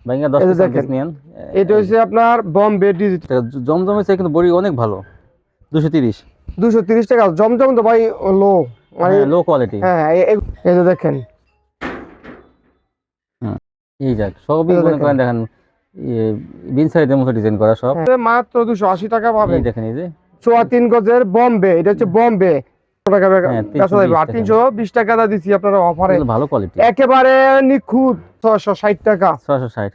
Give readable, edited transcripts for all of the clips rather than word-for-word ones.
ভাইঙ্গা 10 এই যে পিস দেখেন, নিয়েন। এটা হচ্ছে আপনার বোম্বে ডিজিটাল। জমজমের চাই কিন্তু বড়ি অনেক ভালো। 230। 230 টাকা। জমজম তো ভাই লো, মানে হ্যাঁ, লো কোয়ালিটি। হ্যাঁ এই যে দেখেন, এই যাক সবই এই যে মনে দেখেন করেন দেখেন বিন সাইডের মতো ডিজাইন করা সব। হ্যাঁ, মাত্র 280 টাকা এই পাবেন। দেখেন এই যে 3.25 গজের বোম্বে, এটা হচ্ছে বোম্বে টাকা হ্যাঁ বেচা যাবে। 320 আর টাকা। 320 টাকা দা দিচ্ছি আপনারা অফারে, এগুলো ভালো কোয়ালিটি। একেবারে নিখুঁত 660 টাকা। 660।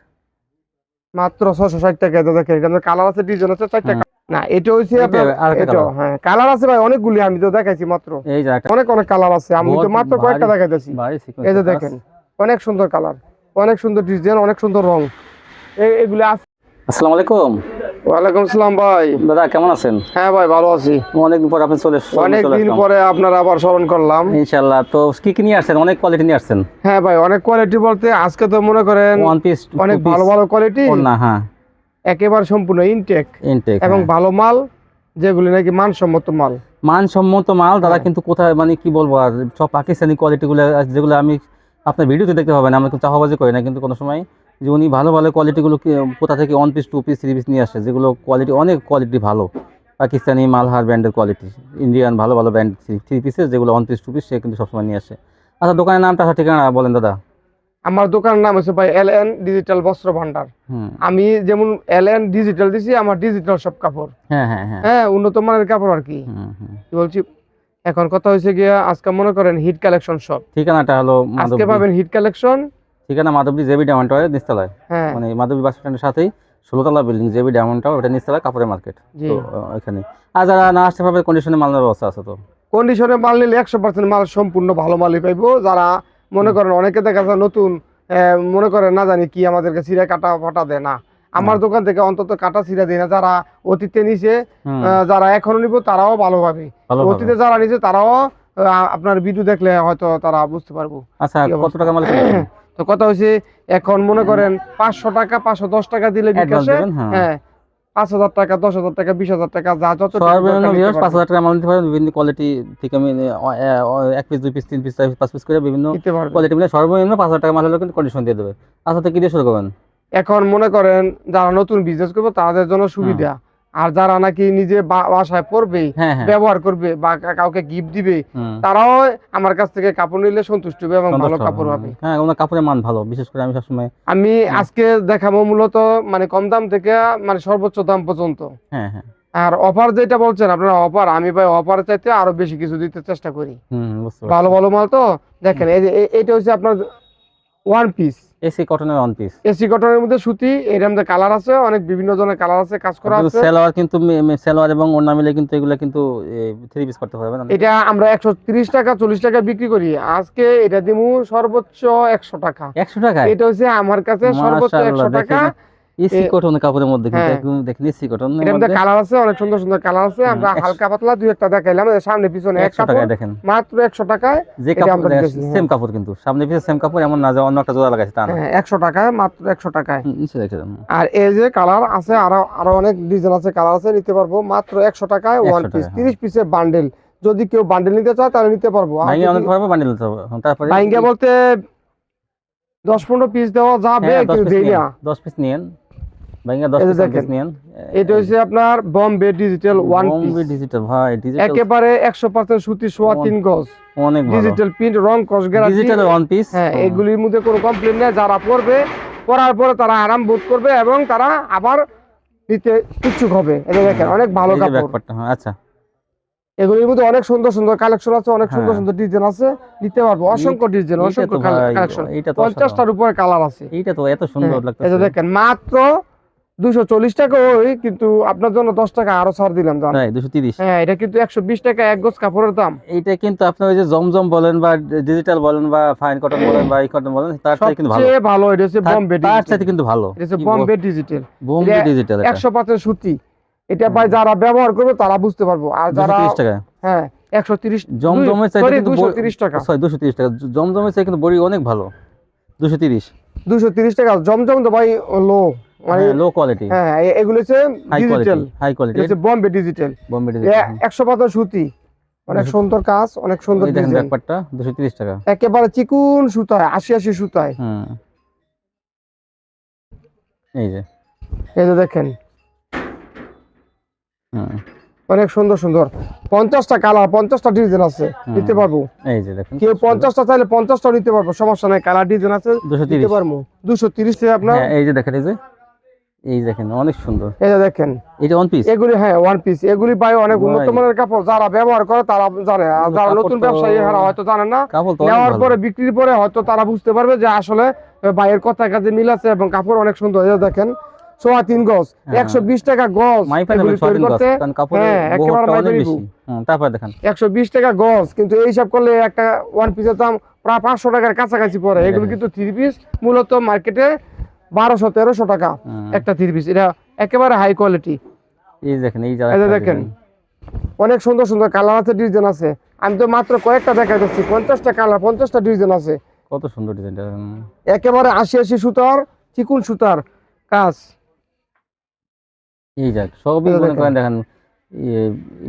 মাত্র 660 টাকা। এটা দেখেন, এটা কালার আছে, ডিজাইন আছে 4টা। না এটা হচ্ছে এটা আপনার, আরেকটা এটা কালার। হ্যাঁ কালার আছে ভাই অনেকগুলি, আমি তো দেখাইছি মাত্র। এই যে একটা অনেক অনেক কালার আছে, আমি তো বহুত মাত্র কয়েকটা ভারী দেখাইতেছি। ভারী এই সিকোয়েন্সের যে কাজ। দেখেন, অনেক সুন্দর কালার, অনেক সুন্দর ডিজাইন, অনেক সুন্দর রং, এগুলি আছে। আসসালামু আলাইকুম। ওয়ালাইকুম আসসালাম ভাই। দাদা কেমন আছেন? হ্যাঁ ভাই ভালো আছি। অনেকদিন পর আপনি চলে অনেক দিন আসলাম। পরে আপনার আবার স্মরণ করলাম। ইনশাআল্লাহ। তো কি কি নিয়ে আসছেন? অনেক কোয়ালিটি নিয়ে আসছেন। হ্যাঁ ভাই, অনেক কোয়ালিটি বলতে আজকে তো মনে করেন ওয়ান পিস, টু অনেক পিস, ভালো ভালো কোয়ালিটি, ওড়না। হ্যাঁ, একেবারে সম্পূর্ণ ইনটেক ইনটেক। এবং হ্যাঁ, ভালো মাল, যেগুলি নাকি মানসম্মত মাল। মানসম্মত মাল দাদা। হ্যাঁ কিন্তু কোথায় মানে কি বলবো আর, সব পাকিস্তানি কোয়ালিটিগুলো যেগুলো আমি আপনার ভিডিওতে দেখতে পাবেন। আমরা কিন্তু চাপাবাজি করি না, কিন্তু কোনো সময় যে উনি ভালো ভালো কোয়ালিটিগুলো কোথা থেকে one piece, two piece, three piece নিয়ে আসে, যেগুলো কোয়ালিটি অনেক কোয়ালিটি ভালো। পাকিস্তানি মালহার ব্র্যান্ডের কোয়ালিটি, ইন্ডিয়ান ভালো ভালো ব্র্যান্ড থ্রি পিসেস, যেগুলো ওয়ান পিস, টু পিস, সে কিন্তু সবসময় নিয়ে আসে। আচ্ছা, দোকানের নামটা ঠিকানা বলেন দাদা। আমার দোকানের নাম হচ্ছে ভাই LN ডিজিটাল বস্ত্র ভান্ডার। হুম। আমি যেমন LN ডিজিটাল দিছি, আমার ডিজিটাল সব কাপড়, হ্যাঁ হ্যাঁ হ্যাঁ। হ্যাঁ উন্নত মানের কাপড় আর কি। হুম হুম। কি বলছি, এখন কথা হয়েছে গিয়া আজকে মনে করেন হিট কালেকশন সব, ঠিকানাটা হলো আজকে মাধবদী। পাবেন হিট কালেকশন। ঠিকানা মাধবদী জেবি ডায়মন্ড টাওয়ারের নিচতলায়। হ্যাঁ মানে মাধবদী বাস স্ট্যান্ডের সাথেই 16তলা বিল্ডিং জেবি ডায়মন্ড টাওয়ার, ওটা নিচতলায় কাপড়ের মার্কেট। জি, তো এখানে আর যারা না আসতে পারবে, কন্ডিশনে মাল নেওয়ার ব্যবস্থা আছে তো। কন্ডিশনে মাল নিলে 100% মাল সম্পূর্ণ ভালো মালই পাইবো। যারা মনে করেন অনেকে দেখা যায় নতুন, মনে করেন না জানি কি আমাদেরকে চিরা কাটা ফাটা দেয় না, আমার হ্যাঁ। দোকান থেকে অন্তত কাটা চিরা দেয় না। যারা অতীতে নিছে, হুম। যারা এখনো নিব তারাও ভালো পাবে। ভালোভাবে। অতীতে যারা নিছে তারাও আপনার ভিডিও দেখলে হয়তো তারা বুঝতে পারবো আচ্ছা, কি কত অবস্থা। টাকা মাল কিনেছেন? তো কথা হচ্ছে, এখন মনে করেন 500 টাকা, 510 টাকা দিলে অ্যাডভান্স বিকাশে, দেবেন। হ্যাঁ। হ্যাঁ 5,000 টাকা, 10,000 টাকা, 20,000 টাকা, যা যতটুকু সর্বনিম্ন দরকার নিতে ভিউয়ার্স পারবো, 5,000 টাকা মাল নিতে পারেন। বিভিন্ন কোয়ালিটি থেকে আমি এক পিস, দুই পিস, তিন পিস, চার পিস, পাঁচ পিস করে বিভিন্ন নিতে পারবেন। কোয়ালিটি মিলে সর্বনিম্ন 5,000 টাকা মাল হলেও কিন্তু কন্ডিশন দিয়ে দেবে। আচ্ছা, তো কি দিয়ে শুরু করবেন? এখন মনে করেন যারা নতুন বিজনেস করবে তাদের জন্য হুম। সুবিধা, আর যারা নাকি নিজে বাসায় পরবে, হ্যাঁ হ্যাঁ। ব্যবহার করবে বা কাউকে গিফট দিবে, হুম। তারাও আমার কাছ থেকে কাপড় নিলে সন্তুষ্ট হবে এবং ভালো সন্তুষ্ট হবে। কাপড় হবে। হ্যাঁ, ওনার কাপড়ের মান ভালো, বিশেষ করে আমি সবসময়। আমি হুম। আজকে দেখাবো মূলত মানে কম দাম থেকে মানে সর্বোচ্চ দাম পর্যন্ত। হ্যাঁ হ্যাঁ। আর অফার যেটা বলছেন আপনারা, অফার আমি ভাই অফার চাইতে আরো বেশি কিছু দিতে চেষ্টা করি। হুম, বুঝতে ভালো পারছি। ভালো মাল তো দেখেন, এই যে এটা হচ্ছে আপনার ওয়ান পিস, এসি কটনের ওয়ান পিস। এসি কটনের মধ্যে সুতি, এর মধ্যে কালার আছে, অনেক বিভিন্ন ধরনের কালার আছে, কাজ করা কিন্তু আছে। সালোয়ার কিন্তু সালোয়ার এবং ওড়না মিলে কিন্তু এগুলো কিন্তু থ্রি পিস করতে পারবেন অনেকে। এটা আমরা 130 টাকা 40 টাকা বিক্রি করি, আজকে এটা দিমু সর্বোচ্চ 100 টাকা। 100 টাকায়? এটা হচ্ছে আমার কাছে সর্বোচ্চ মাশাআল্লাহ, 100 টাকা। দেখেন এসি এ- কটন কাপড়ের মধ্যে কিন্তু হ্যাঁ, একদম দেখেন এসি কটনের এটার মধ্যে মধ্যে। কালার আছে, অনেক সুন্দর সুন্দর কালার আছে। আমরা হালকা পাতলা দুই একটা দেখাইলাম, এর সামনে পিছনে এক 100 কাপড়, টাকায় দেখেন। মাত্র 100 টাকায় যে এটা কাপড় আমরা দিতেছি। সেম হ্যাঁ কাপড়, কিন্তু সামনে পিছে সেম কাপড়, এমন না যে অন্য একটা জোড়া লাগাইছে তা না। হ্যাঁ 100 টাকায়, মাত্র 100 টাকায়। নিচে রেখে দেন। আর এই যে কালার আছে, আরো আরো অনেক ডিজাইন আছে, কালার আছে, নিতে পারবো মাত্র 100 টাকায় ওয়ান 100 পিস, টাকা। হ্যাঁ, 30 পিসের বান্ডেল। যদি কেউ বান্ডেল নিতে চায় তাহলে নিতে পারবো, আর ভাইঙ্গা যদি অনেক পারবে, বান্ডিল নিতে হবে। তারপরে বাইঙ্গা বলতে 10-15 পিস দেওয়া যাবে, হ্যাঁ 10 কিন্তু পিস দেই নিন, না। 10 পিস নিন। ভাইঙ্গা 10 এই যে পিস দেখেন, নিন। এটা হচ্ছে আপনার Bombay digital one piece, Bombay digital. ভাই ডিজিটাল একেবারে 100% সুতি, সোয়া 3 গজ, অনেক ভালো। ডিজিটাল প্রিন্ট, রং কস গ্যারান্টি। Digital one piece. হ্যাঁ এগুলির মধ্যে কোনো কমপ্লেন নেই। যারা পরবে, পরার পরে তারা আরাম বোধ করবে এবং তারা আবার নিতে ইচ্ছুক হবে। এটা দেখেন অনেক ভালো এই যে কাপড়। ব্যাকপার্টটা। হ্যাঁ, আচ্ছা। এগুলির মধ্যে অনেক সুন্দর সুন্দর কালেকশন আছে, অনেক সুন্দর হ্যাঁ, সুন্দর ডিজাইন আছে, নিতে পারবো অসংখ্য ডিজাইন, এইটা অসংখ্য তো ভাই, কালেকশন। এইটা তো অসাধারণ। 50টার উপরে কালার আছে। এইটা তো এত হ্যাঁ সুন্দর এই যে লাগতেছে। দেখেন, মাত্র 240 টাকা ওই, কিন্তু আপনার জন্য 10 টাকা আরো ছাড় দিলাম জান। তাই 230। হ্যাঁ এটা কিন্তু 120 টাকা এক গজ কাপড়ের দাম। এইটা কিন্তু আপনার ওই যে জমজম বলেন বা ডিজিটাল বলেন বা ফাইন কটন বলেন বা এই কটন বলেন, তার চাইতে কিন্তু ভালো। সবচেয়ে ভালো এটা হচ্ছে বোম্বে তার ডিজিটাল। চাইতে কিন্তু ভালো। এটা হচ্ছে কি বোম্বে ডিজিটাল। বোম্বে ডিজিটাল এটা। 100% সুতি। এটা ভাই যারা ব্যবহার করবে তারা বুঝতে পারবো, আর যারা 230 টাকা। হ্যাঁ 130, জমজমের চাইতে সরি কিন্তু 230 টাকা। সরি 230 টাকা। জমজমের চাইতে কিন্তু বড়ি অনেক ভালো। 230। 230 টাকা। জমজম তো ভাই লো, মানে হ্যাঁ, লো কোয়ালিটি, হ্যাঁ এগুলো হচ্ছে হাই কোয়ালিটি, ডিজিটাল, হাই এটা কোয়ালিটি। হচ্ছে বোম্বে ডিজিটাল। বোম্বে ডিজিটাল। 100% সুতি, অনেক সুন্দর কাজ, অনেক সুন্দর ওই দেখেন ডিজাইন, ব্যাকপার্টটা 230 টাকা। একেবারে চিকুন সুতায়, 80 সুতায়। হুম। এই যে এই যে দেখেন হুম অনেক সুন্দর সুন্দর 50টা কালার 50টা ডিজাইন আছে, নিতে পারবো। এই যে দেখেন কেউ 50টা চাইলে 50টাও নিতে পারবো, সমস্যা নাই, কালার ডিজাইন আছে, নিতে 230। পারবো। 230 থেকে আপনার হ্যাঁ এই যে দেখেন, এই যে এই দেখেন অনেক সুন্দর। এই যে দেখেন এটা ওয়ান পিস এগুলি, হ্যাঁ ওয়ান পিস, এগুলি ভাই অনেক উন্নত ভাই, মানের কাপড়, যারা ব্যবহার করে তারা জানে, আর যারা কাপড় নতুন তো ব্যবসায়ী এরা হয়তো জানে না। কাপড় তো অনেক নেওয়ার ভালো। পরে বিক্রির পরে হয়তো তারা বুঝতে পারবে যে আসলে ভাইয়ের কথা কাজে মিল আছে, এবং কাপড় অনেক সুন্দর। এই যে দেখেন 3.5 গজ, হ্যাঁ 120 টাকা গজ মাইপা নেবেন এগুলি 6 তৈরি দিন গজ, করতে। কারণ কাপড়ের হ্যাঁ একেবারে বহরটা মাইপে অনেক নিবো। বেশি। তারপর দেখেন 120 টাকা গজ, কিন্তু এই হিসাব করলে একটা ওয়ান পিসের দাম প্রায় 500 টাকার কাছাকাছি পড়ে। এগুলো দেখেন। কিন্তু থ্রি পিস মূলত মার্কেটে 1200-1300 টাকা একটা থ্রি পিস, এটা একেবারে হাই কোয়ালিটি। এই দেখেন এই এই যে একটা দেখেন ডিজাইন। অনেক সুন্দর সুন্দর কালার আছে, ডিজাইন আছে। আমি তো মাত্র কয়েকটা দেখাইতেছি, 50টা কালার 50টা ডিজাইন আছে। কত সুন্দর ডিজাইনটা। একেবারে 80 সুতার, চিকুন সুতার কাজ। এই যাক সবই এই যে মনে দেখেন। করেন দেখেন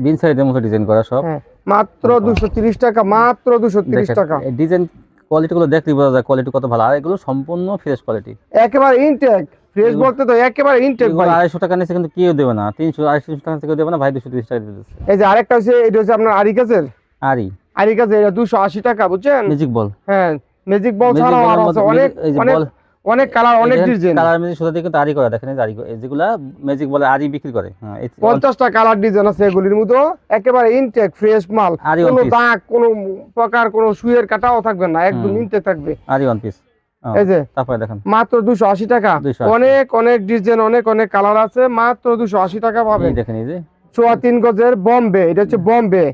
বিন সাইডের মতো ডিজাইন করা সব। হ্যাঁ মাত্র 230 টাকা, মাত্র 230 দেখেন টাকা। ডিজাইন কোয়ালিটি গুলো দেখলেই বোঝা যায় কোয়ালিটি কত ভালো, আর এগুলো সম্পূর্ণ ফ্রেশ কোয়ালিটি। একেবারে ইনটেক ফ্রেশ, এগুলো বলতে তো একেবারে ইনটেক এগুলো ভাই। 250 টাকা নিচে কিন্তু কেউ দেবে না, 300 250 টাকা থেকে দেবে না ভাই, 230 টাকা দিয়ে দিচ্ছে। এই যে আরেকটা হচ্ছে, এটা হচ্ছে আপনার আরি কাজের, আরই আরি কাজের, এটা 280 টাকা, বুঝছেন? Magic ball. হ্যাঁ ম্যাজিক বল ম্যাজিক ছাড়াও বলের আরো আছে মধ্যে অনেক এই যে অনেক বল, অনেক কালার, এই অনেক দেখেন ডিজাইন। কালার ম্যাজিক সুতা দিয়ে কিন্তু আরই করে, দেখেন এই যে আরই যেগুলা ম্যাজিক বলে আরই বিক্রি করে। হ্যাঁ 50টা কালার ডিজাইন আছে এগুলির মধ্যে, একেবারে ইনটেক ফ্রেশ মাল, আরই ওয়ান কোনো পিস। দাগ কোনো প্রকার কোনো সুইয়ের কাটাও থাকবে না, একদম হুম ইনটেক থাকবে। আরই ওয়ান পিস। এই যে তারপরে দেখেন মাত্র 280 টাকা, 280। অনেক অনেক ডিজাইন, অনেক অনেক কালার আছে, মাত্র 280 টাকা এই পাবেন। দেখেন এই যে 3.5 গজের বম্বে, এটা হচ্ছে বম্বে,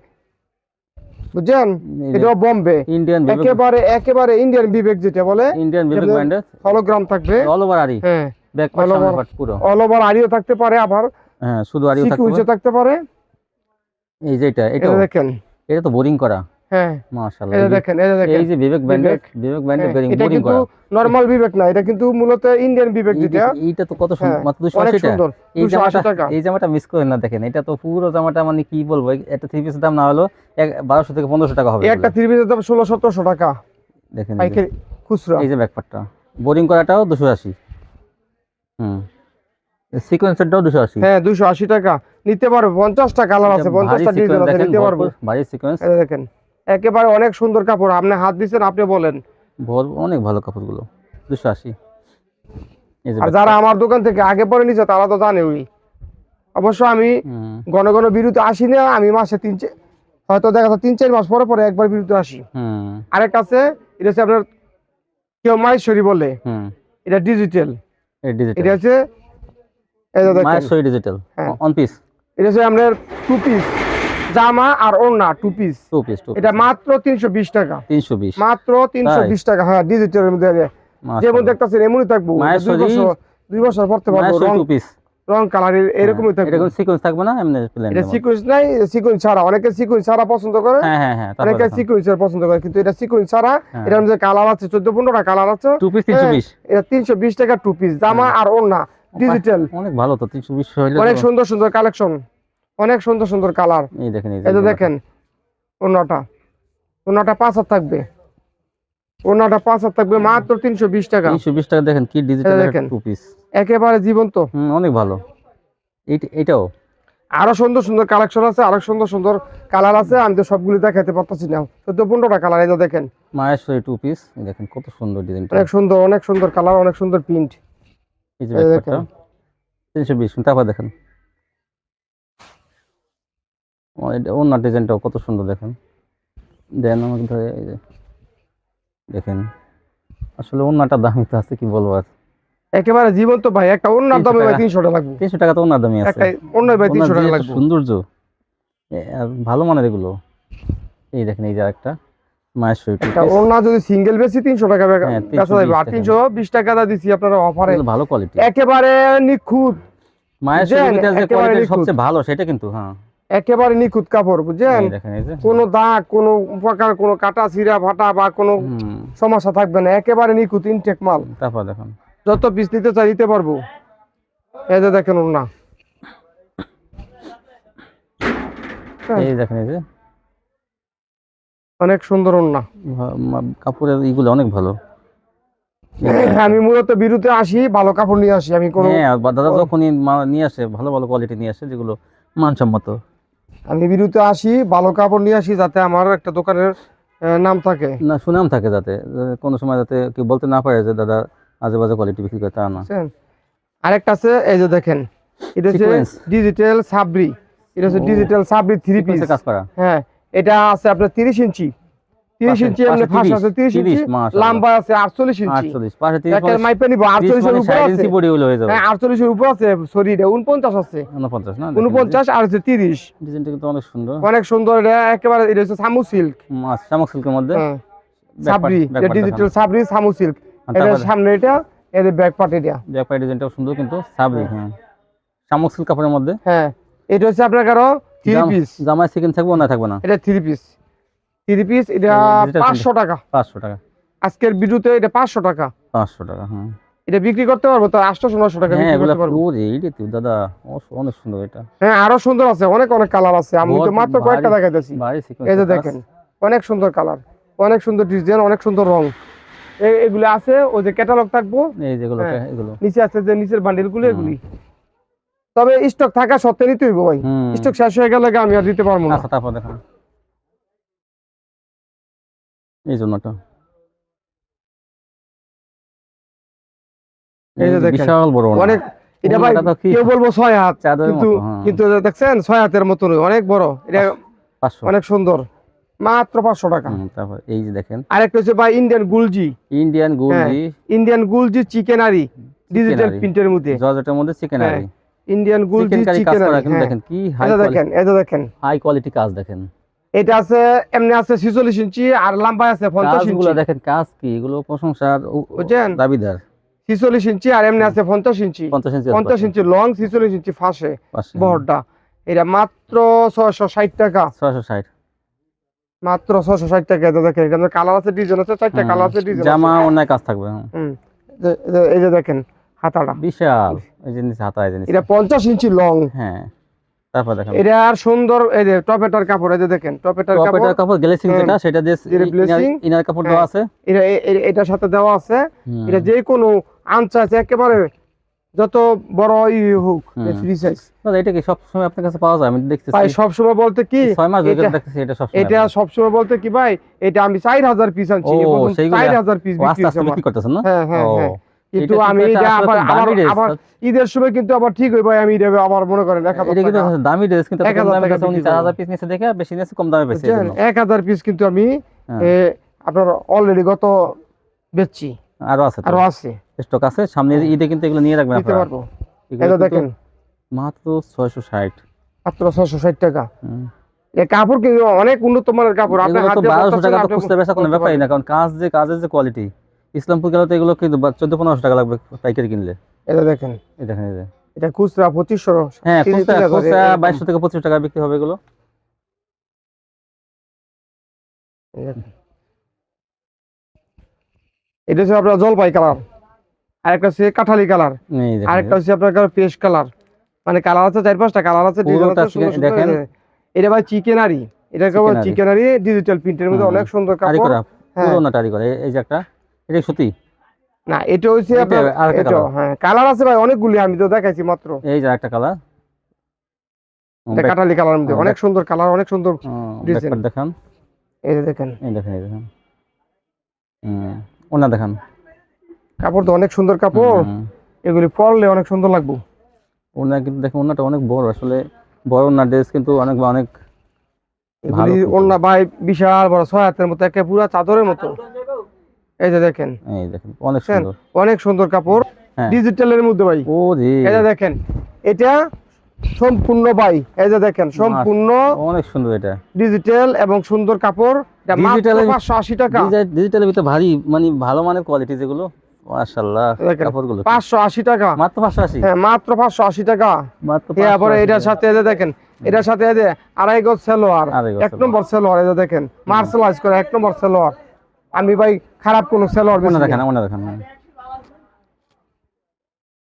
বুঝছেন? এটাও বম্বে, ইন্ডিয়ান বিবেক, একেবারে একেবারে ইন্ডিয়ান বিবেক যেটা বলে, ইন্ডিয়ান বিবেক ব্র্যান্ডের হলোগ্রাম থাকবে। অল ওভার আরই, হ্যাঁ ব্যাক পার্ট অল সামনের ওভার, পার্ট পুরো। অল ওভার আরিও থাকতে পারে, আবার হ্যাঁ শুধু আরিও থাকতে সিকুয়েন্সও পারে। থাকতে পারে। এই যে এটা এটা দেখেন, এটা তো বোরিং করা হ্যাঁ মাশাআল্লাহ। এটা দেখেন, এটা দেখেন এই যে বিবেক ব্র্যান্ডের, বিবেক। বিবেক ব্র্যান্ডের হ্যাঁ, এটা বোরিং কিন্তু করা। নরমাল বিবেক না, এটা কিন্তু মূলত ইন্ডিয়ান বিবেক যেটা। এইটা তো কত হ্যাঁ, সুন্দর, মাত্র অনেক 280 টাকা। সুন্দর, এই 280 জামাটা, টাকা। এই জামাটা মিস করেন না, দেখেন এটা তো পুরো জামাটা মানে কি বলবো, একটা থ্রি পিসের দাম না হলো 1200 থেকে 1500 টাকা হবে এই একটা এগুলো। থ্রি পিসের দাম 1600-1700 টাকা দেখেন এই যে, পাইকারি খুচরা। এই যে ব্যাক পার্টটা বোরিং করাটাও 280। হুম সিকোয়েন্সারটাও 280। হ্যাঁ 280 টাকা নিতে পারবে, 50টা কালার আছে, ভারী 50টা ডিজাইন সিকোয়েন্স আছে, দেখেন, নিতে পারবো। ভরপুর ভারী সিকোয়েন্স। এই দেখেন একেবারে অনেক সুন্দর কাপড়, আপনি হাত দিচ্ছেন, আপনি বলেন। অনেক ভালো কাপড়গুলো 280। এই যে আর back যারা part। আমার দোকান থেকে আগে পরে নিছে তারা তো জানে। ওই অবশ্য আমি হুম ঘন ঘন বিরুতে আসি না, আমি মাসে হয়তো দেখা যায় 3-4 মাস পরে পরে একবার বিরুতে আসি। হুম আরেকটা আছে, এটা হচ্ছে আপনার কেউ মাহেশ্বরী বলে, হুম এটা ডিজিটাল। এই ডিজিটাল এটা হচ্ছে এই যে দেখেন, মায়ের ডিজিটাল হ্যাঁ। অন পিস, এটা হচ্ছে আপনার 2 পিস জামা আর ওড়না 2 পিস, 2 পিস এটা মাত্র 320 টাকা, 320। মাত্র 320 টাকা। হ্যাঁ ডিজিটালের মধ্যে যেমন দেখতেছেন এমনই থাকবো, মাহেশ্বরী- 2 বছর পড়তে পারবো, মায়ের রং 2 পিস। রং কালার এরকমই থাকবে। এটা কোনো সিকোয়েন্স থাকবে না, এমনি প্লেন। এটা সিকোয়েন্স নাই, সিকোয়েন্স ছাড়া, অনেকে সিকোয়েন্স ছাড়া পছন্দ করে, হ্যাঁ হ্যাঁ হ্যাঁ তারপর অনেকে দেখুন সিকোয়েন্সের পছন্দ করে, কিন্তু এটা সিকোয়েন্স ছাড়া। হ্যাঁ। এটার মধ্যে কালার আছে 14-15টা কালার আছে। 2 পিস হ্যাঁ, 320। এটা 320 টাকা 2 পিস জামা আর ওড়না ডিজিটাল। অনেক ভালো তো, 320 হইলে অনেক তো- সুন্দর সুন্দর কালেকশন, অনেক সুন্দর সুন্দর কালার। এই দেখেন এই এই যে যে দেখেন ওড়নাটা, ওড়নাটা 5 হাত থাকবে, ওড়নাটা 5 হাত থাকবে, মাত্র 320 টাকা। 320 টাকা। দেখেন কি ডিজিটাল দেখেন। 2 পিস, একেবারে জীবন্ত। অনেক ভালো। এটাও আরো সুন্দর সুন্দর কালেকশন আছে, আরো সুন্দর সুন্দর কালার আছে, আমি তো সবগুলি দেখাতে পারতেছি না। 14-15টা কালার। এই যে দেখেন মায়ের 2 পিস, দেখেন কত সুন্দর ডিজাইনটা। অনেক সুন্দর, অনেক সুন্দর কালার, অনেক সুন্দর প্রিন্ট। এই যে এই ব্যাকপার্টটা 320। তারপর দেখেন অন্য ডিজাইনটাও কত সুন্দর, দেখেন দেন আমাকে ধরে। এই যে দেখেন আসলে অন্যটা দামই তো আছে, কি বলবো আর। একেবারে জীবন্ত ভাই, একটা ওড়নার 300 দামে ভাই টাকা। 300 টাকা লাগবে, 300 টাকা তো অন্য দামই আছে। একটা ওড়নায় ভাই 300 ওনার টাকা যে লাগবে। সৌন্দর্য, আর ভালো মানের এগুলো। এই দেখেন এই যে একটা মায়ের একটা ওড়না যদি সিঙ্গেল বেশি 300 টাকা বেচা হ্যাঁ, যাবে, আর 320 টাকা। 320 টাকা দা দিছি আপনারা অফারে, ভালো কোয়ালিটি। একেবারে নিখুঁত, মায়ের বুঝছেন? সুবিধা যে একেবারে কোয়ালিটি নিখুঁত। সবচেয়ে ভালো সেটা কিন্তু। হ্যাঁ একেবারে নিখুঁত কাপড়, বুঝছেন? এই দেখেন এই যে কোনো দাগ, কোনো প্রকার, কোনো কাটা ছিঁড়া ফাটা বা কোনো হুম সমস্যা থাকবে না, একেবারে নিখুঁত ইনটেক মাল। তারপর দেখুন যত পিস নিতে চাই দিতে পারবো। এই যে দেখেন ওড়না, এই দেখেন এই যে অনেক সুন্দর ওড়না। কাপড়ের এইগুলো অনেক ভালো। আমি মূলত বিরুতে আসি ভালো কাপড় নিয়ে আসি, আমি কোনো হ্যাঁ দাদা যখনই নিয়ে আসে ভালো ভালো কোয়ালিটি নিয়ে আসে যেগুলো মানসম্মত। আমি বিরুতে আসি ভালো কাপড় নিয়ে আসি যাতে আমার একটা দোকানের নাম থাকে, না সুনাম থাকে যাতে কোনো সময় যাতে কেউ বলতে না পারে যে দাদা আজে বাজে কোয়ালিটি বিক্রি করে, তা না। বুঝছেন? আরেকটা আছে এই যে দেখেন, এটা হচ্ছে সিকোয়েন্স ডিজিটাল সাবরি, এটা হচ্ছে ও, ডিজিটাল সাবরি 3 পিস। সিকোয়েন্সে কাজ করা। হ্যাঁ, এটা আছে আপনার 30 ইঞ্চি, 30 পাশে ইঞ্চি এমনি পাশে ফাঁস 30 আছে 30 ইঞ্চি, 30 মাশাআল্লাহ। লম্বা আছে 48 ইঞ্চি। 48 পাশে 30 একের মানে মাইপে নিব 30 48 এর মানে উপর 60 আছে। ইঞ্চি বডি হলে হয়ে যাবে। হ্যাঁ 48 এর উপর আছে, সরি এটা 49 আছে, 49 না? 49 আর হচ্ছে 30। ডিজাইনটা কিন্তু অনেক সুন্দর। অনেক সুন্দর, এটা একেবারে এটা হচ্ছে সামু সিল্ক। মাছ শামুক সিল্কের মধ্যে হ্যাঁ সাবরি, এটা ব্যাকপার্ট ডিজিটাল সাবরি সামু সিল্ক। এটা তারপরে সামনে এটা, এর ব্যাক পার্ট এটা। ব্যাকপার্ট ডিজাইনটাও সুন্দর কিন্তু সাবরি। হ্যাঁ শামুক সিল্ক কাপড়ের মধ্যে। হ্যাঁ এটা হচ্ছে আপনার কারো 3 পিস, জামায় চিকেন থাকবে না থাকবে না? এটা 3 পিস, 3 পিস এটা ডিজিটাল 500 টাকা। 500 টাকা। আজকের ভিডিওতে এটা 500 টাকা। 500 টাকা। হ্যাঁ এটা বিক্রি করতে পারবো তো 800-900 টাকা হ্যাঁ বিক্রি এগুলো করতে পারবো। ওরে এইটা তো দাদা অনেক সুন্দর এটা। হ্যাঁ আরো সুন্দর আছে, অনেক অনেক কালার আছে, আমি তো মাত্র কয়েকটা দেখাইতেছি। ভারী এই যে সিকোয়েন্স দেখেন অনেক সুন্দর কালার, অনেক সুন্দর ডিজাইন, অনেক সুন্দর রং। এগুলো আছে ওই যে ক্যাটালগ থাকবো, এই যেগুলো হ্যাঁ। এগুলো নিচে আছে যে নিচের বান্ডিল গুলো এগুলি, তবে স্টক থাকা সত্ত্বে নিতে হইব ভাই, স্টক শেষ হয়ে গেলে আমি আর দিতে পারবো না। আচ্ছা তারপর দেখেন এই জন্যটা এই যে দেখেন বিশাল বড় ওড়না। অনেক, এটা ভাই ওড়নাটা তো কি কেউ বলবো 6 হাত, চাদরের কিন্তু মতো, হ্যাঁ। কিন্তু এটা দেখছেন 6 হাতের মতো নয়, অনেক বড়, এটা 500। অনেক সুন্দর, মাত্র 500 টাকা। তারপর এই যে দেখেন আরেকটা হচ্ছে ভাই ইন্ডিয়ান গুলজি, ইন্ডিয়ান গুলজি, ইন্ডিয়ান গুলজি চিকেনারি ডিজিটাল প্রিন্টের মধ্যে, জর্জেটের মধ্যে চিকেনারি, ইন্ডিয়ান গুলজি চিকেন কারি কাজ করা চিকেনারি। কিন্তু দেখেন কি হাই এটা দেখেন, এটা দেখেন হাই কোয়ালিটি কাজ দেখেন। এটা আছে এমনি আছে 46 ইঞ্চি আর লম্বা আছে 50 কাজগুলো ইঞ্চি। দেখেন কাজ কি, এগুলো প্রশংসার বুঝছেন? দাবিদার। 46 ইঞ্চি আর এমনি আছে 50 ইঞ্চি, 50 ইঞ্চি 50 ইঞ্চি লং, 46 ইঞ্চি ফাঁসে পাশে বহরটা। এটা মাত্র 660 টাকা, 660। মাত্র 660 টাকা। এটা দেখেন, এটা কালার আছে, ডিজাইন আছে, 4টা কালার আছে, ডিজাইন জামা অনেক কাজ থাকবে। এই যে দেখেন হাতাটা বিশাল, এই যে নিচে হাতা, এই যে নিচে। এটা 50 ইঞ্চি লং। হ্যাঁ তারপর দেখেন এটা আর সুন্দর, এই যে টপেটার কাপড়, এই যে দেখেন টপেটার কাপড়, টপেটার কাপড় গ্লেসিং হ্যাঁ, যেটা সেটা দিয়ে যেটা glazing, ইনার কাপড় দেওয়া আছে। এটা এটার সাথে দেওয়া আছে। এটা যে কোনো আনসা আছে একেবারে যত বড় হোক ফ্রি সাইজ। দাদা এটা কি সব সময় আপনার কাছে পাওয়া যায়? আমি দেখতেছি ভাই সবসময় বলতে কি 6 মাস ধরে এটা- দেখতেছি এটা সব সময়। এটা সবসময় বলতে কি ভাই, এটা আমি 4000 পিস আনছি, ও, এই প্রথম সেইগুলা 4000 পিস বিক্রি আস্তে হয়েছে আস্তে আমার। বিক্রি করতেছেন না? হ্যাঁ হ্যাঁ ও, হ্যাঁ, কিন্তু এটা আমি কিন্তু এটা আসলে আবার তো দামি ড্রেস। আবার ঈদের সময় কিন্তু আবার ঠিক হই ভাই, আমি এটা আবার মনে করেন 1000 এটা কিন্তু টাকা, দামি ড্রেস, কিন্তু 1000 কম দামে টাকা কাছে উনি বিক্রি করবো। 4000 পিস নিচে দেখে বেশি নিচে কম দামে বেচে বুঝছেন? 1000 পিস কিন্তু আমি হ্যাঁ। আপনার অলরেডি গত বেচছি, আরো আছে তো আরো আছে, স্টক আছে, সামনে ঈদে কিন্তু এগুলো নিয়ে রাখবেন দিতে আপনারা। পারবো। এগুলো এটা কিন্তু দেখেন মাত্র 660। মাত্র 660 টাকা। হুম। এই কাপড় কিন্তু অনেক উন্নত মানের কাপড়, আপনি এগুলো হাত তো দিয়ে 1200 পড়তেছেন, টাকা তো আপনি খুচরা বেচা কোনো বলতে ব্যাপারই না, পারবেন। কারণ কাজের যে কোয়ালিটি, ইসলামপুর গেলে তো এগুলো কিন্তু 1400-1500 টাকা লাগবে পাইকারি কিনলে। এটা দেখেন, এই দেখেন এই যে, এটা খুচরা 2500, হ্যাঁ 3000 খুচরা এরকম। 2200 থেকে 2500 টাকা বিক্রি হবে এগুলো। এটা হচ্ছে আপনার জলপাই কালার, আরেকটা হচ্ছে কাঠালি কালার, এই দেখেন আরেকটা হচ্ছে আপনার পেস্ট কালার, মানে কালার আছে 4-5টা কালার আছে, ডিজাইন পুরোটা আছে সুন্দর সুন্দর। দেখেন। এটা ভাই চিকেনারি, এটা কেবল চিকেনারি। চিকেনারি ডিজিটাল প্রিন্টের মধ্যে অনেক সুন্দর টারি কাপড়। করা, হ্যাঁ। পুরো না টারি করা। এই যে একটা, এটা সুতি। না এটা হচ্ছে এটা আপনার আরেকটা এটা, কালার। হ্যাঁ কালার আছে ভাই অনেকগুলি, আমি তো দেখাইছি মাত্র। এই যে একটা কালার, এটা কাঠালি কালার মধ্যে অনেক সুন্দর কালার, অনেক সুন্দর ডিজাইন। ব্যাকপার্ট দেখান, এই যে দেখেন এই দেখেন, এই দেখেন। ওনা দেখান। কাপড় তো অনেক সুন্দর কাপড়, এগুলি পরলে অনেক সুন্দর লাগবে। ওনা কিন্তু দেখেন, ওনাটা অনেক বড়, আসলে বড় না ড্রেস কিন্তু অনেক অনেক ভালো এগুলি কিন্তু। অন্য ভাই বিশাল বড় 6 হাতের মতো, একে পুরো চাদরের মতো। এই যে দেখেন, এই দেখেন অনেক দেখছেন? সুন্দর। অনেক সুন্দর কাপড়, হ্যাঁ ডিজিটালের মধ্যে ভাই। ও জি, এই যে দেখেন, এটা সম্পূর্ণ ভাই, এই যে দেখেন সম্পূর্ণ অনেক সুন্দর এটা। ডিজিটাল এবং সুন্দর কাপড়, এটা মাত্র ডিজিটালের- 580 টাকা। ডিজিটালের ভিতরে ভারী মানে ভালো মানের কোয়ালিটি যেগুলো, মাশাআল্লাহ দেখেন, কাপড়গুলো 580 টাকা, মাত্র 580। হ্যাঁ মাত্র 580 টাকা। মাত্র তারপরে 580 এটার সাথে এই যে দেখেন, এটার সাথে এই যে আড়াই গজ সেলোয়ার, আড়াই গজ এক নম্বর সেলোয়ার, এই যে দেখেন মার্শালাইজ করে 1 নম্বর সেলোয়ার। আমি ভাই খারাপ কোন সেলোয়ার ওনা বেশি দেখেন, না। ওনা দেখেন।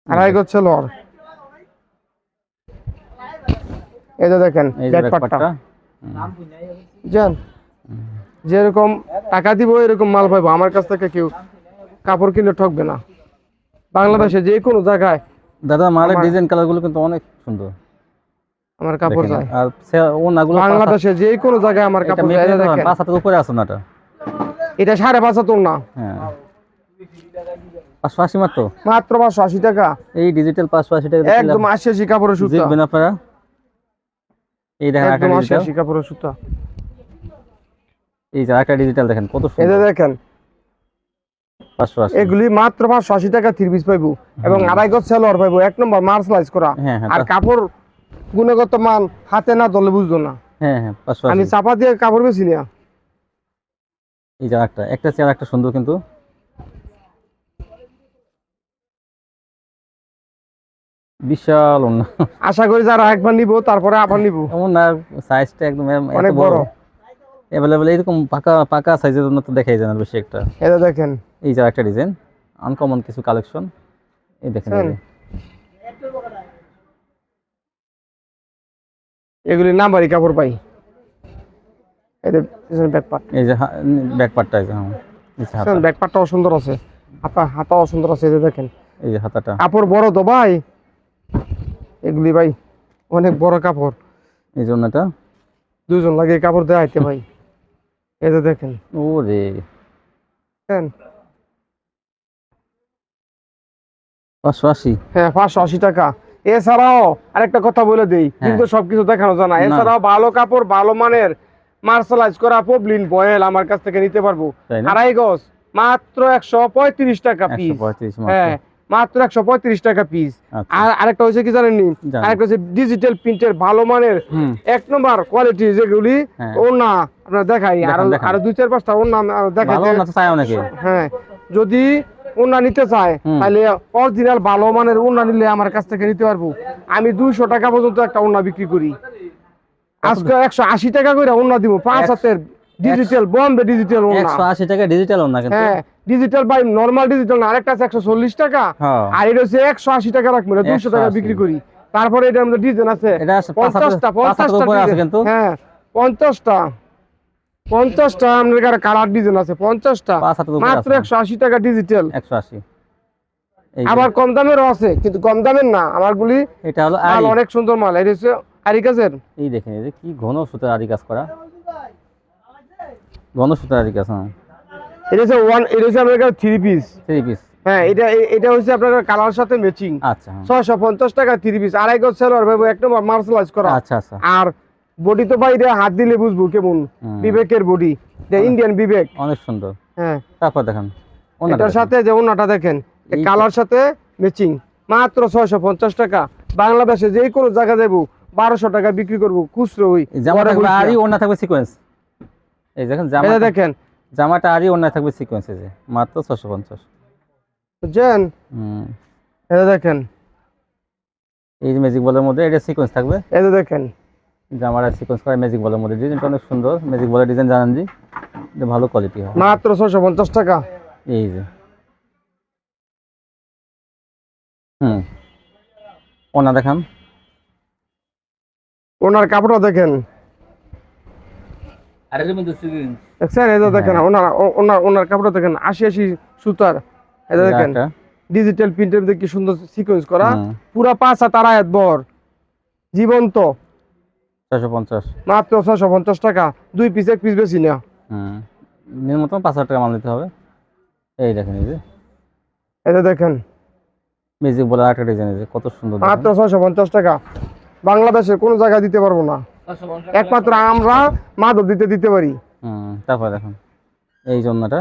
আড়াই গজ সেলোয়ার, এই যে দেখেন এই যে ব্যাকপার্টটা, ব্যাকপার্টটা। জান যেরকম টাকা দিব এরকম মাল পাইবো আমার কাছ থেকে কেউ। কাপড় কিনলে ঠকবে না। বাংলাদেশে যে কোনো জায়গায় দাদা মালের আমার- ডিজাইন কালারগুলো কিন্তু অনেক সুন্দর। আমার কাপড় দেখেন, যায়। আর ওনাগুলো বাংলাদেশে যে কোনো জায়গায় আমার কাপড় যায়। এটা দেখেন 5 হাতের উপরে আছে ওনাটা। এটা 5.5 না, হ্যাঁ 580 মাত্র। মাত্র 580 টাকা। এই ডিজিটাল 580 টাকা একদম 80 কাপড়ের সুতা, জিতবেন আপনারা। এই দেখেন একটা একদম ডিজিটাল, 80 কাপড়ের সুতা। এই যে একটা ডিজিটাল দেখেন কত এই যে সুন্দর। দেখেন 580। এগুলি মাত্র 580 টাকা 3 পিস পাইবো এবং 2.5 গজ সেলোয়ার পাইবো, 1 নম্বর মার্সেলাইজ করা। হ্যাঁ হ্যাঁ আর কাপড় গুণগত মান হাতে না ধরলে বুঝতো না। হ্যাঁ হ্যাঁ আমি 580। চাপা দিয়ে কাপড় বেশি না। এই যে একটা চেয়ার একটা সুন্দর কিন্তু বিশাল ওন্না। আশা করি যারা একবার নিব তারপরে আবার নিব। এমন না, সাইজটা একদম এত অনেক বড় বড়। অ্যাভেলেবল, এরকম পাকা পাকা সাইজের জন্য তো দেখাই যায় না বেশি একটা। এটা দেখেন এই যে একটা ডিজাইন, আনকমন কিছু কালেকশন। এই দেখেন এই যে। এগুলি নাম্বারই কাপড় পাই। এই যে ব্যাক পার্ট, এই যে ব্যাক পার্টটা, এই যে হ্যাঁ, এই যে হাতা, ব্যাক পার্টটাও সুন্দর আছে, হাতাও সুন্দর আছে। এই যে দেখেন এই যে হাতাটা। কাপড় বড় তো ভাই, এগুলি ভাই অনেক বড় কাপড়, এই জন্য এটা 2 জন লাগে কাপড় দেওয়া হইতে ভাই। এই যে দেখেন ও রে, দেখেন 580। হ্যাঁ 580 টাকা। এছাড়াও আরেকটা কথা বলে দেই, কিন্তু সবকিছু দেখানো যায় না। এছাড়াও ভালো কাপড় ভালো মানের মার্শালাইজ করা পবলিন বয়েল আমার কাছ থেকে নিতে পারবো। 2.5 গজ মাত্র 135 টাকা পিস। 135 হ্যাঁ মাত্র 135 টাকা পিস। আচ্ছা। আর আরেকটা হচ্ছে কি জানেন নি, আরেকটা হচ্ছে ডিজিটাল প্রিন্টের ভালো মানের 1 নম্বর কোয়ালিটি যেগুলি ওনা আপনারা দেখাই, আর 2-4-5টা ওনা দেখাই। ভালো না তো চাই অনেকে। হ্যাঁ যদি ওনা নিতে চায় তাহলে অরিজিনাল ভালো মানের ওনা নিলে আমার কাছ থেকে নিতে পারবো। আমি 200 টাকা পর্যন্ত একটা ওনা বিক্রি করি, আজকে 180 টাকা করে ওনা দিব। 5 হাতের ডিজিটাল বম্বে ডিজিটাল ওনা, 180 টাকা ডিজিটাল ওনা কিন্তু। হ্যাঁ ডিজিটাল বাই নরমাল ডিজিটাল না। আরেকটা আছে 140 টাকা, আর এটা হচ্ছে 180 টাকা রাখবো, 200 টাকা বিক্রি করি। তারপরে এটার মধ্যে ডিজাইন আছে এটা 50টা আছে কিন্তু। হ্যাঁ 50টা আপনার কালার ডিজাইন আছে 50টা, মাত্র 180 টাকা ডিজিটাল। 180। আবার কম দামেরও আছে, কিন্তু কম দামের না আমারগুলি। এটা হলো মাল অনেক সুন্দর মাল। এটা হচ্ছে আরি কাজের। এই দেখেন, এই যে কি ঘন সুতার আরি কাজ করা, ঘন সুতার আরি কাজ। হ্যাঁ এটা হচ্ছে আপনার 3 পিস। 3 পিস। হ্যাঁ এটা হচ্ছে আপনার কালার সাথে ম্যাচিং। আচ্ছা 650 টাকা 3 পিস। 2.5 গজ সেলোয়ার ভাই, 1 নম্বর মার্শালাইজ করা। আচ্ছা আচ্ছা। আর বডি তো ভাই এটা হাত দিলে বুঝবো কেমন বিবেকের বডি, এটা ইন্ডিয়ান বিবেক, অনেক সুন্দর। হ্যাঁ তারপর দেখেন এটার সাথে যে ওনাটা দেখেন কালার সাথে ম্যাচিং, মাত্র 650 টাকা। বাংলাদেশে যে কোনো জায়গা যাবো 1200 টাকা বিক্রি করবো খুচরো। ওই জামাটা থাকবে আরি, ওড়না থাকবে সিকোয়েন্স। এই দেখেন এটা দেখেন জামাটা আরি, ওড়না থাকবে সিকোয়েন্স। এই যে মাত্র 650। বুঝছেন? এটা দেখেন এই যে ম্যাজিক বলের মধ্যে এটা সিকোয়েন্স থাকবে। এটা দেখেন জামাটা সিকোয়েন্স করা ম্যাজিক বলের মধ্যে, ডিজাইনটা অনেক সুন্দর। ম্যাজিক বলের ডিজাইন জানেন জি, এটা ভালো কোয়ালিটি হয়। মাত্র 650 টাকা। এই যে ওনা দেখান, ওনার কাপড়টা দেখেন, দেখছেন? এটা দেখেন ওনার কাপড়টা দেখেন, 80 সুতার। এটা দেখেন ডিজিটাল প্রিন্টের মধ্যে কি সুন্দর সিকোয়েন্স করা, পুরা 5 হাত আড়াই বর জীবন্ত। 650। মাত্র 650 টাকা। 2 পিস 1 পিস বেশি না। নিম্নতম 5000 টাকা মাল নিতে হবে। এই দেখেন, এই যে এটা দেখেন ম্যাজিক বলে আরেকটা ডিজাইন, এই যে কত সুন্দর। মাত্র 650 টাকা। বাংলাদেশের কোনো জায়গায় দিতে পারবো না, একমাত্র আমরা মাদক দিতে পারি। তারপর দেখুন এই জন্যটা,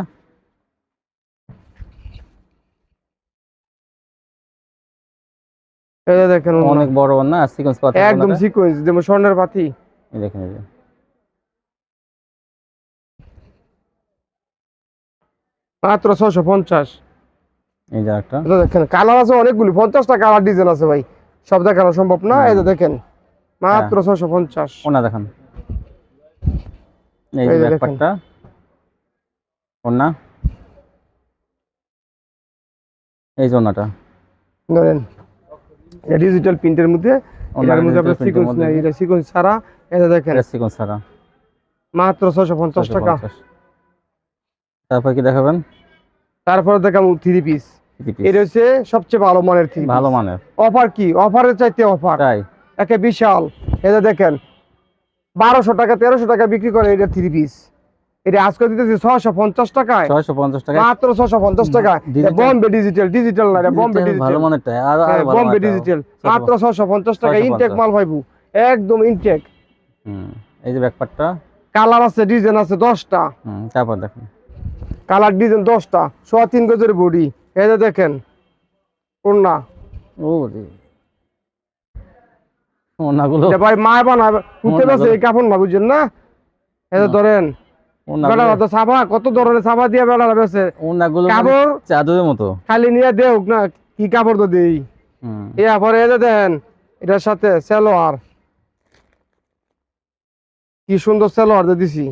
এটা দেখেন অনেক বড় না, সিকোয়েন্স করা থাকে একদম সিকোয়েন্স, যেমন স্বর্ণের পাতি। এই দেখেন, এই যে মাত্র 650। এই যে একটা এটা দেখেন কালার আছে অনেকগুলি, 50টা কালার ডিজাইন আছে ভাই, সব দেখানো সম্ভব না। এটা দেখেন মাত্র 650। ওনা দেখেন, এই যে ব্যাকপার্টটা ওনা, এই জন্যটা ধরেন এটা ডিজিটাল প্রিন্টের মধ্যে, এর মধ্যে আপনার সিকোয়েন্স নাই, এটা সিকোয়েন্স ছাড়া। এটা দেখেন সিকোয়েন্স ছাড়া, মাত্র 650 টাকা। তারপর কি দেখাবেন? তারপরে দেখাবো 3 পিস। এটা হচ্ছে সবচেয়ে ভালো মানের 3 ভালো মানের। অফার কি, অফারের চাইতে অফার তাই একে বিশাল। এটা দেখেন 1200 টাকা 1300 টাকা বিক্রি করে এটা 3 পিস। এটা আজকে দিতেছি 650 টাকায়, 650 টাকা মাত্র 650 টাকা। বম্বে ডিজিটাল, ডিজিটাল না, এটা বম্বে ডিজিটাল, ভালো মানেরটা আর ভালো বম্বে মানেরটা। ডিজিটাল, মাত্র 650 টাকা। ইনটেক মাল পাইবো, একদম ইনটেক। এই যে ব্যাকপার্টটা কালার আছে, ডিজাইন আছে 10টা। তারপর দেখেন কালার ডিজাইন 10টা, 3.5 গজের বডি। এই যে দেখেন ওন্না, ওরে ওনাগুলো এটা ভাই মা বানাবে উঠতে আছে এই কাপড় না, বুঝছেন না? এই যে ধরেন বেড়া তো সাবা, কত ধরনের সাবা দিয়ে বেড়া বেছে ওনাগুলো কাপড় চাদরের মতো, খালি নিয়ে দেউক না, কি কাপড় তো দেই। এরপরে এই যে দেন এটার সাথে সালোয়ার, কি সুন্দর সালোয়ার দিয়ে দিছি।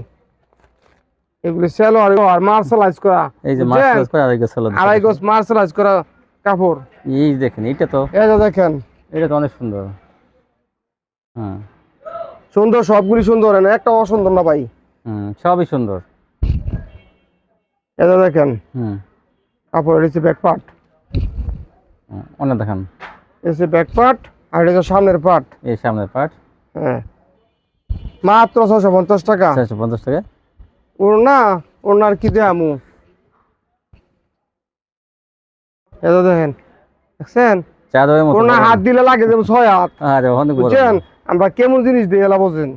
এগুলি সালোয়ার আর মার্শালাইজ করা, এই যে মার্শালাইজ করা আড়াই গজ মার্শালাইজ করা কাপড়। এই দেখেন এটা তো, এই যে দেখেন এটা তো অনেক সুন্দর। সুন্দর, সবগুলি সুন্দর, না একটা অসুন্দর না ভাই, সবই সুন্দর। এই যে দেখেন কাপড়, এটা হচ্ছে ব্যাক পার্ট, অনেক দেখেন এটা হচ্ছে ব্যাক পার্ট, আর এটা হচ্ছে সামনের পার্ট। এই সামনের পার্ট, হ্যাঁ, মাত্র 650 টাকা। 650 টাকা। ওড়না, ওড়নার কি দেয়ামু, এই যে দেখেন, দেখছেন চাদরের মতো, ওড়না হাত দিলে লাগে যেমন 6 হাত। আরে অনেক বড়, বুঝছেন আমরা কেমন জিনিস দিয়ে এলা বোঝেন,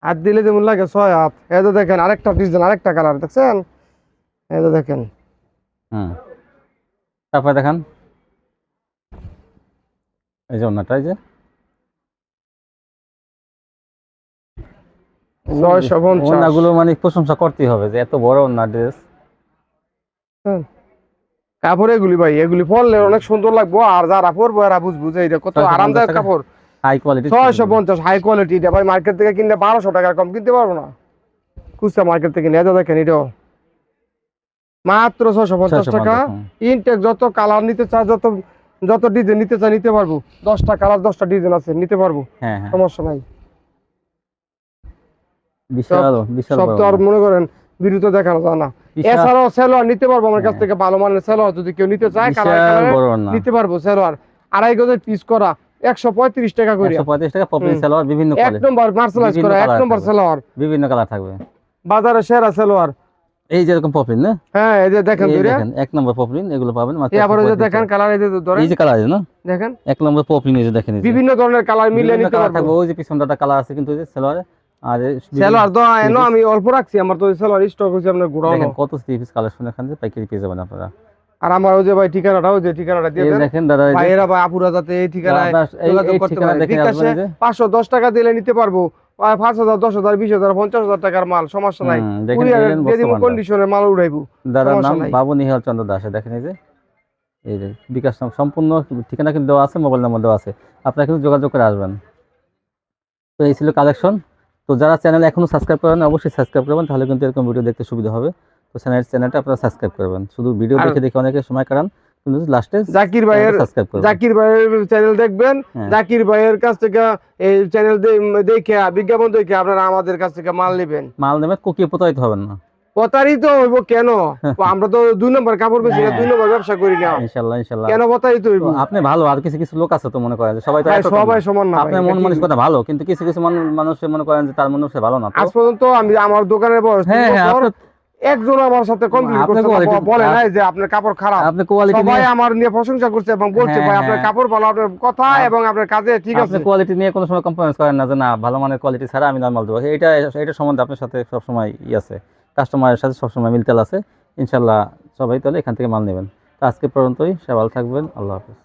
হাত দিলে যেমন লাগে 6 হাত। এই যে দেখেন আরেকটা ডিজাইন, আরেকটা কালার, দেখছেন? এই যে দেখেন, তারপর দেখেন এই যে ওড়নাটা, এই যে 950। ওড়নাগুলো মানে প্রশংসা করতেই হবে যে এত বড় ওড়না ড্রেস। কাপড় এগুলি ভাই, এগুলি পরলে অনেক সুন্দর লাগবো, আর যারা পরবো এরা বুঝবো যে এটা কত আরামদায়ক কাপড়। High quality, 650 high quality. এটা ভাই মার্কেট থেকে কিনলে 1200 টাকার কম কিনতে পারবো না, খুচরা মার্কেট থেকে কিনলে। এটা দেখেন এটাও মাত্র 650 টাকা। ইনটেক, যত কালার নিতে চায়, যত ডিজাইন নিতে চায় নিতে পারবো। 10টা কালার 10টা ডিজাইন আছে, নিতে পারবো, সমস্যা নাই। বিশাল বিশাল সব তো আর মনে করেন ভিডিওতে দেখানো যায় না। এছাড়াও সালোয়ার নিতে পারবো আমার কাছ থেকে, ভালো মানের সালোয়ার যদি কেউ নিতে চায় কালার নিতে পারবো। সালোয়ার আড়াই গজের পিস করা 135 টাকা করে, 135 টাকা। পপলি সালোয়ার বিভিন্ন কোয়ালিটি, এক নম্বর মার্শালাইজ করা, এক নম্বর সালোয়ার, বিভিন্ন কালার থাকবে, বাজারে সেরা সালোয়ার। এই যে এরকম পপলিন না, হ্যাঁ এই যে দেখেন এক নম্বর পপলিন, এগুলো পাবেন মাত্র। এরপরে যে দেখেন কালার, এই যে ধরেন এই যে কালার আছে না, দেখেন এক নম্বর পপলিন, এই যে দেখেন বিভিন্ন ধরনের কালার মিলিয়ে নিতে পারবো। ওই যে পিছনটা কালার আছে কিন্তু, এই যে সালোয়ারে, আর সালোয়ার তো এনো আমি অল্প রাখছি, আমার তো সালোয়ার স্টক হইছে আপনার গোড়ানো। দেখেন কত পিস কালেকশন এখান থেকে পাইকারি পেয়ে যাবেন আপনারা। আর আমার ওই যে ভাই ঠিকানাটা, ওই যে ঠিকানাটা দিয়ে দেন দেখেন দাদা, ভাইয়েরা ভাই আপুরা যাতে এই ঠিকানায় যোগাযোগ করতে পারে। বিকাশে 510 টাকা দিলে নিতে পারবো, 5000 10000 20000 50000 টাকার মাল, সমস্যা নাই। কুরিয়ারের যে কন্ডিশনে মাল উড়াইবো। দাদার নাম বাবু নিহাল চন্দ্র দাস। দেখেন এই যে বিকাশ নাম, সম্পূর্ণ ঠিকানা কিন্তু দেওয়া আছে, মোবাইল নাম্বার দেওয়া আছে, আপনারা কিন্তু যোগাযোগ করে আসবেন। তো এই ছিল কালেকশন। তো যারা চ্যানেল এখনো সাবস্ক্রাইব করেন অবশ্যই সাবস্ক্রাইব করবেন, তাহলে কিন্তু এরকম ভিডিও দেখতে সুবিধা হবে। তো চ্যানেলটা আপনারা সাবস্ক্রাইব করবেন, শুধু ভিডিও দেখে অনেকে সময় কাটান, কিন্তু লাস্টে জাকির ভাইয়ের চ্যানেল দেখবেন। জাকির ভাইয়ের কাছ থেকে এই চ্যানেল দেখে বিজ্ঞাপন দেখে আপনারা আমাদের কাছ থেকে মাল নেবেন, কোকিয়ে প্রতারিত হবেন না। প্রতারিত হইব কেন? আমরা তো 2 নম্বর কাপড় বেশি, 2 নম্বর ব্যবসা করি না। ইনশাআল্লাহ ইনশাআল্লাহ কেন প্রতারিত হইব? আপনি ভালো, আর কিছু লোক আছে তো মনে করেন সবাই সমান না। আপনার মন মানসিকতা ভালো, কিন্তু কিছু মানুষ মনে করেন যে তার মন মানসিকতা ভালো না। আজ পর্যন্ত আমি আমার দোকানের বয়স একজন আমার সাথে কমপ্লিট করছে, বলে নাই যে আপনার কাপড় খারাপ। আপনি কোয়ালিটি, সবাই আমার নিয়ে প্রশংসা করছে এবং বলছে ভাই আপনার কাপড় ভালো, আপনার কথা এবং আপনার কাজে ঠিক আছে। আপনি কোয়ালিটি নিয়ে কোনো সময় কম্প্রোমাইজ করেন না যে না ভালো মানের কোয়ালিটি ছাড়া আমি নরমাল দেবো। এটা সম্বন্ধে আপনার সাথে সব সময় আছে, কাস্টমারের সাথে সব সময় মিলতেল আছে। ইনশাআল্লাহ সবাই তাহলে এখান থেকে মাল নেবেন। তো আজকে পর্যন্তই, সবাই ভালো থাকবেন, আল্লাহ হাফেজ।